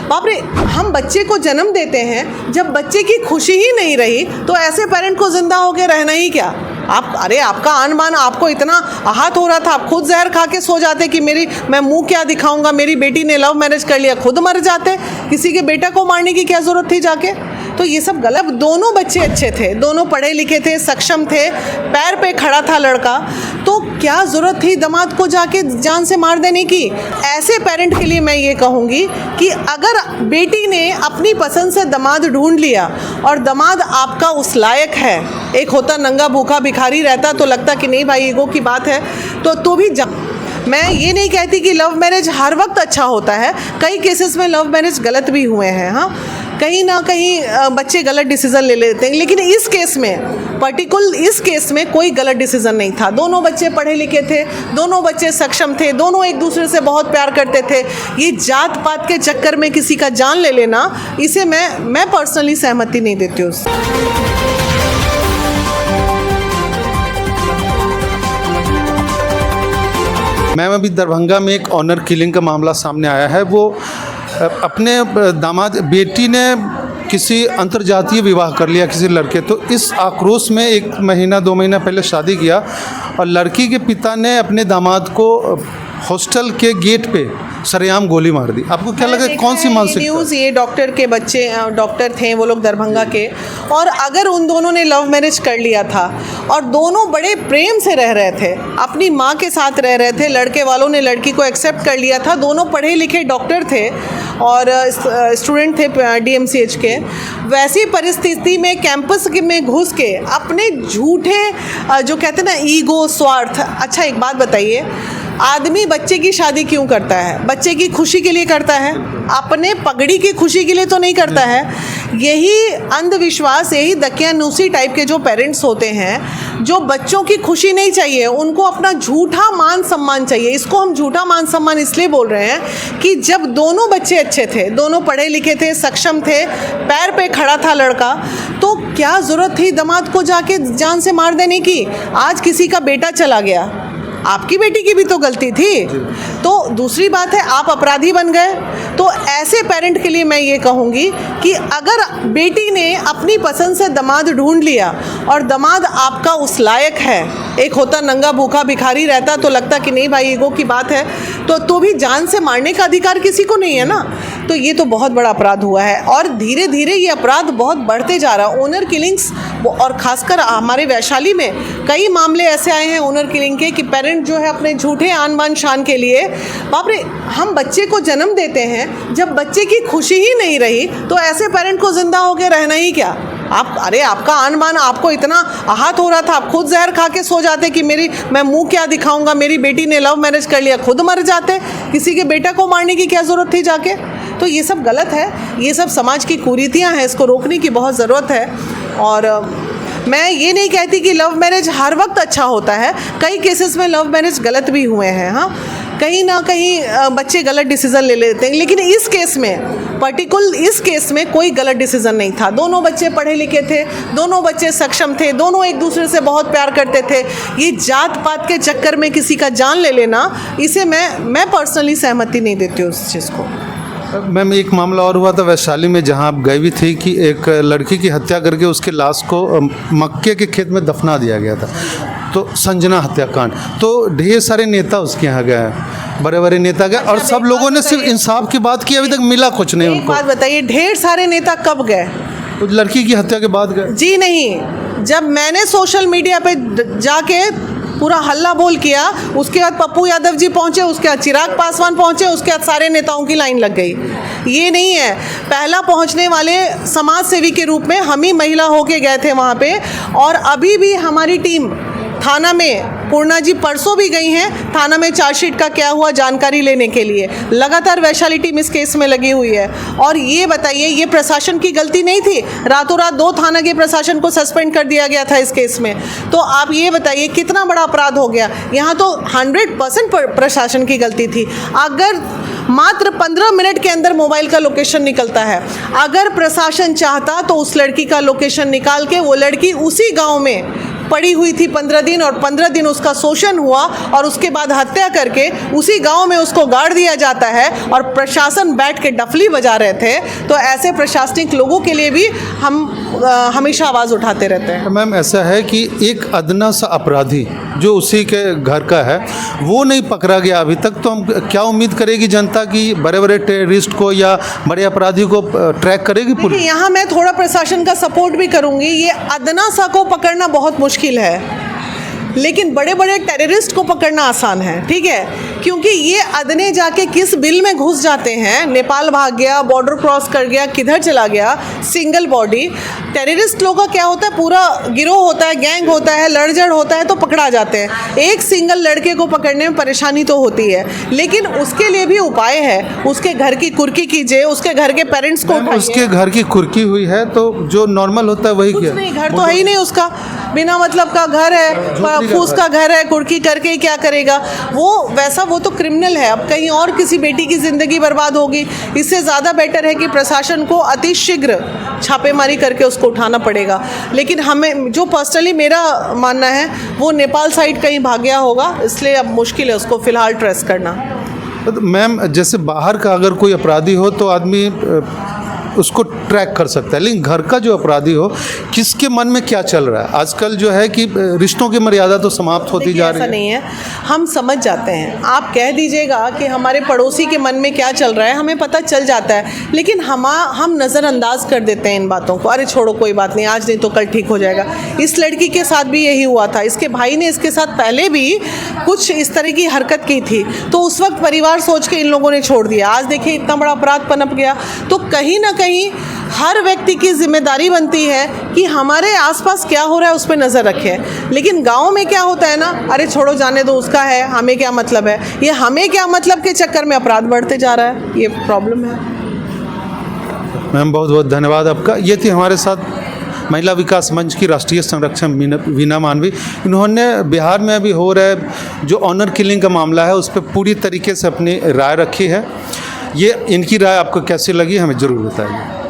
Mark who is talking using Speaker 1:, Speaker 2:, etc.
Speaker 1: बाप रे, हम बच्चे को जन्म देते हैं, जब बच्चे की खुशी ही नहीं रही तो ऐसे पेरेंट को जिंदा होके रहना ही क्या। आपका आन बान आपको इतना आहत हो रहा था, आप खुद जहर खा के सो जाते कि मैं मुंह क्या दिखाऊंगा, मेरी बेटी ने लव मैरिज कर लिया, खुद मर जाते। किसी के बेटा को मारने की क्या ज़रूरत थी जाके। तो ये सब गलत। दोनों बच्चे अच्छे थे, दोनों पढ़े लिखे थे, सक्षम थे, पैर पे खड़ा था लड़का, तो क्या ज़रूरत थी दामाद को जाके जान से मार देने की। ऐसे पेरेंट के लिए मैं ये कहूँगी कि अगर बेटी ने अपनी पसंद से दामाद ढूंढ लिया और दामाद आपका उस लायक है, एक होता नंगा भूखा भिखारी रहता तो लगता कि नहीं भाई ईगो की बात है, तो भी मैं ये नहीं कहती कि लव मैरिज हर वक्त अच्छा होता है, कई केसेस में लव मैरिज गलत भी हुए हैं। हाँ, कहीं ना कहीं बच्चे गलत डिसीज़न ले लेते हैं, लेकिन इस केस में इस केस में कोई गलत डिसीज़न नहीं था। दोनों बच्चे पढ़े लिखे थे, दोनों बच्चे सक्षम थे, दोनों एक दूसरे से बहुत प्यार करते थे। ये जात पात के चक्कर में किसी का जान ले लेना, इसे मैं पर्सनली सहमति नहीं देती हूँ।
Speaker 2: मैम, अभी दरभंगा में एक ऑनर किलिंग का मामला सामने आया है। वो अपने दामाद बेटी ने किसी अंतर्जातीय विवाह कर लिया किसी लड़के, तो इस आक्रोश में 1 महीना 2 महीना पहले शादी किया और लड़की के पिता ने अपने दामाद को हॉस्टल के गेट पे सरेआम गोली मार दी। आपको क्या लगा, कौन सी मानसिकता?
Speaker 1: न्यूज़, ये डॉक्टर के बच्चे, डॉक्टर थे वो लोग दरभंगा के, और अगर उन दोनों ने लव मैरिज कर लिया था और दोनों बड़े प्रेम से रह रहे थे, अपनी माँ के साथ रह रहे थे, लड़के वालों ने लड़की को एक्सेप्ट कर लिया था, दोनों पढ़े लिखे डॉक्टर थे और स्टूडेंट थे DMCH के, वैसी परिस्थिति में कैंपस में घुस के अपने झूठे जो कहते हैं ना ईगो, स्वार्थ। अच्छा एक बात बताइए, आदमी बच्चे की शादी क्यों करता है? बच्चे की खुशी के लिए करता है, अपने पगड़ी की खुशी के लिए तो नहीं करता है। यही अंधविश्वास, यही दकियानूसी टाइप के जो पेरेंट्स होते हैं, जो बच्चों की खुशी नहीं चाहिए, उनको अपना झूठा मान सम्मान चाहिए। इसको हम झूठा मान सम्मान इसलिए बोल रहे हैं कि जब दोनों बच्चे अच्छे थे, दोनों पढ़े लिखे थे, सक्षम थे, पैर पे खड़ा था लड़का, तो क्या ज़रूरत थी दामाद को जाके जान से मार देने की। आज किसी का बेटा चला गया, आपकी बेटी की भी तो गलती थी। तो दूसरी बात है, आप अपराधी बन गए। तो ऐसे पेरेंट के लिए मैं ये कहूँगी कि अगर बेटी ने अपनी पसंद से दामाद ढूंढ लिया और दामाद आपका उस लायक है, एक होता नंगा भूखा भिखारी रहता तो लगता कि नहीं भाई ईगो की बात है, तो भी जान से मारने का अधिकार किसी को नहीं है ना। तो ये तो बहुत बड़ा अपराध हुआ है और धीरे धीरे ये अपराध बहुत बढ़ते जा रहा है। ओनर किलिंग्स, और ख़ासकर हमारे वैशाली में कई मामले ऐसे आए हैं ओनर किलिंग के कि पेरेंट जो है अपने झूठे आन बान शान के लिए, बाप रे, हम बच्चे को जन्म देते हैं, जब बच्चे की खुशी ही नहीं रही तो ऐसे पेरेंट को जिंदा होके रहना ही क्या। आपका आन बान आपको इतना आहत हो रहा था, आप खुद जहर खा के सो जाते कि मैं मुंह क्या दिखाऊंगा, मेरी बेटी ने लव मैरिज कर लिया, खुद मर जाते। किसी के बेटा को मारने की क्या ज़रूरत थी जाके। तो ये सब गलत है, ये सब समाज की कुरीतियाँ हैं, इसको रोकने की बहुत ज़रूरत है। और मैं ये नहीं कहती कि लव मैरिज हर वक्त अच्छा होता है, कई केसेस में लव मैरिज गलत भी हुए हैं। हाँ, कहीं ना कहीं बच्चे गलत डिसीज़न ले लेते हैं, लेकिन इस केस में कोई गलत डिसीज़न नहीं था। दोनों बच्चे पढ़े लिखे थे, दोनों बच्चे सक्षम थे, दोनों एक दूसरे से बहुत प्यार करते थे। ये जात पात के चक्कर में किसी का जान ले लेना, इसे मैं पर्सनली सहमति नहीं देती हूँ उस चीज़ को।
Speaker 2: मैम, एक मामला और हुआ था वैशाली में, जहां आप गई भी थी कि एक लड़की की हत्या करके उसके लाश को मक्के के खेत में दफना दिया गया था, तो संजना हत्याकांड। तो ढेर सारे नेता उसके यहाँ गए, बड़े बड़े नेता गए, और सब लोगों ने सिर्फ इंसाफ की बात की, अभी तक मिला कुछ नहीं उनको।
Speaker 1: बात बताइए, ढेर सारे नेता कब गए?
Speaker 2: उस लड़की की हत्या के बाद गए?
Speaker 1: जी नहीं, जब मैंने सोशल मीडिया पे जाके पूरा हल्ला बोल किया, उसके बाद पप्पू यादव जी पहुंचे, उसके बाद चिराग पासवान पहुंचे, उसके बाद सारे नेताओं की लाइन लग गई। ये नहीं है, पहला पहुंचने वाले समाज सेवी के रूप में हम ही महिला होके गए थे वहाँ पे। और अभी भी हमारी टीम थाना में, पूर्णा जी परसों भी गई हैं थाना में, चार्जशीट का क्या हुआ जानकारी लेने के लिए। लगातार वैशाली टीम इस केस में लगी हुई है। और ये बताइए, ये प्रशासन की गलती नहीं थी, रातों रात 2 थाना के प्रशासन को सस्पेंड कर दिया गया था इस केस में। तो आप ये बताइए कितना बड़ा अपराध हो गया। यहाँ तो 100% प्रशासन की गलती थी। अगर मात्र 15 मिनट के अंदर मोबाइल का लोकेशन निकलता है, अगर प्रशासन चाहता तो उस लड़की का लोकेशन निकाल के वो लड़की उसी गाँव में पड़ी हुई थी 15 दिन, और 15 दिन उसका शोषण हुआ और उसके बाद हत्या करके उसी गांव में उसको गाड़ दिया जाता है और प्रशासन बैठ के डफली बजा रहे थे। तो ऐसे प्रशासनिक लोगों के लिए भी हम हमेशा आवाज़ उठाते रहते हैं।
Speaker 2: मैम, ऐसा है कि एक अदना सा अपराधी जो उसी के घर का है वो नहीं पकड़ा गया अभी तक, तो हम क्या उम्मीद करेगी जनता कि बड़े बड़े टेररिस्ट को या बड़े अपराधी को ट्रैक करेगी पुलिस?
Speaker 1: यहाँ मैं थोड़ा प्रशासन का सपोर्ट भी करूँगी। ये अदना सा को पकड़ना बहुत मुश्किल है, लेकिन बड़े बड़े टेररिस्ट को पकड़ना आसान है, ठीक है, क्योंकि ये अदने जाके किस बिल में घुस जाते हैं, नेपाल भाग गया, बॉर्डर क्रॉस कर गया, किधर चला गया, सिंगल बॉडी। टेररिस्ट लोगों का क्या होता है, पूरा गिरोह होता है, गैंग होता है, लड़झड़ होता है, तो पकड़ा जाते हैं। एक सिंगल लड़के को पकड़ने में परेशानी तो होती है, लेकिन उसके लिए भी उपाय है। उसके घर की कुर्की कीजिए, उसके घर के पेरेंट्स को उठाइए।
Speaker 2: उसके घर की कुर्की हुई है तो जो नॉर्मल होता है वही
Speaker 1: कुछ
Speaker 2: किया।
Speaker 1: नहीं, घर तो है ही नहीं उसका, बिना मतलब का घर है, फूस का घर है, कुर्की करके ही क्या करेगा वो, वैसा वो तो क्रिमिनल है। अब कहीं और किसी बेटी की ज़िंदगी बर्बाद होगी, इससे ज़्यादा बेटर है कि प्रशासन को अतिशीघ्र छापेमारी करके उसको उठाना पड़ेगा। लेकिन हमें जो पर्सनली मेरा मानना है वो नेपाल साइड कहीं भाग गया होगा, इसलिए अब मुश्किल है उसको फ़िलहाल ट्रेस करना।
Speaker 2: तो मैम, जैसे बाहर का अगर कोई अपराधी हो तो आदमी उसको ट्रैक कर सकता है, लेकिन घर का जो अपराधी हो किसके मन में क्या चल रहा है आजकल जो है कि रिश्तों की मर्यादा तो समाप्त होती जा रही है।
Speaker 1: ऐसा नहीं है, हम समझ जाते हैं। आप कह दीजिएगा कि हमारे पड़ोसी के मन में क्या चल रहा है, हमें पता चल जाता है, लेकिन हम नज़रअंदाज कर देते हैं इन बातों को। अरे छोड़ो, कोई बात नहीं, आज नहीं तो कल ठीक हो जाएगा। इस लड़की के साथ भी यही हुआ था। इसके भाई ने इसके साथ पहले भी कुछ इस तरह की हरकत की थी, तो उस वक्त परिवार सोच के इन लोगों ने छोड़ दिया। आज देखिए इतना बड़ा अपराध पनप गया। तो कहीं ना कहीं हर व्यक्ति की जिम्मेदारी बनती है कि हमारे आसपास क्या हो रहा है उस पर नज़र रखें। लेकिन गांव में क्या होता है ना, अरे छोड़ो जाने दो, उसका है, हमें क्या मतलब है। ये हमें क्या मतलब के चक्कर में अपराध बढ़ते जा रहा है, ये प्रॉब्लम है।
Speaker 2: मैम, बहुत बहुत धन्यवाद आपका। ये थी हमारे साथ महिला विकास मंच की राष्ट्रीय संरक्षक वीना मानवी। इन्होंने बिहार में अभी हो रहे जो ऑनर किलिंग का मामला है उस पर पूरी तरीके से अपनी राय रखी है। ये इनकी राय आपको कैसी लगी हमें ज़रूर बताइए।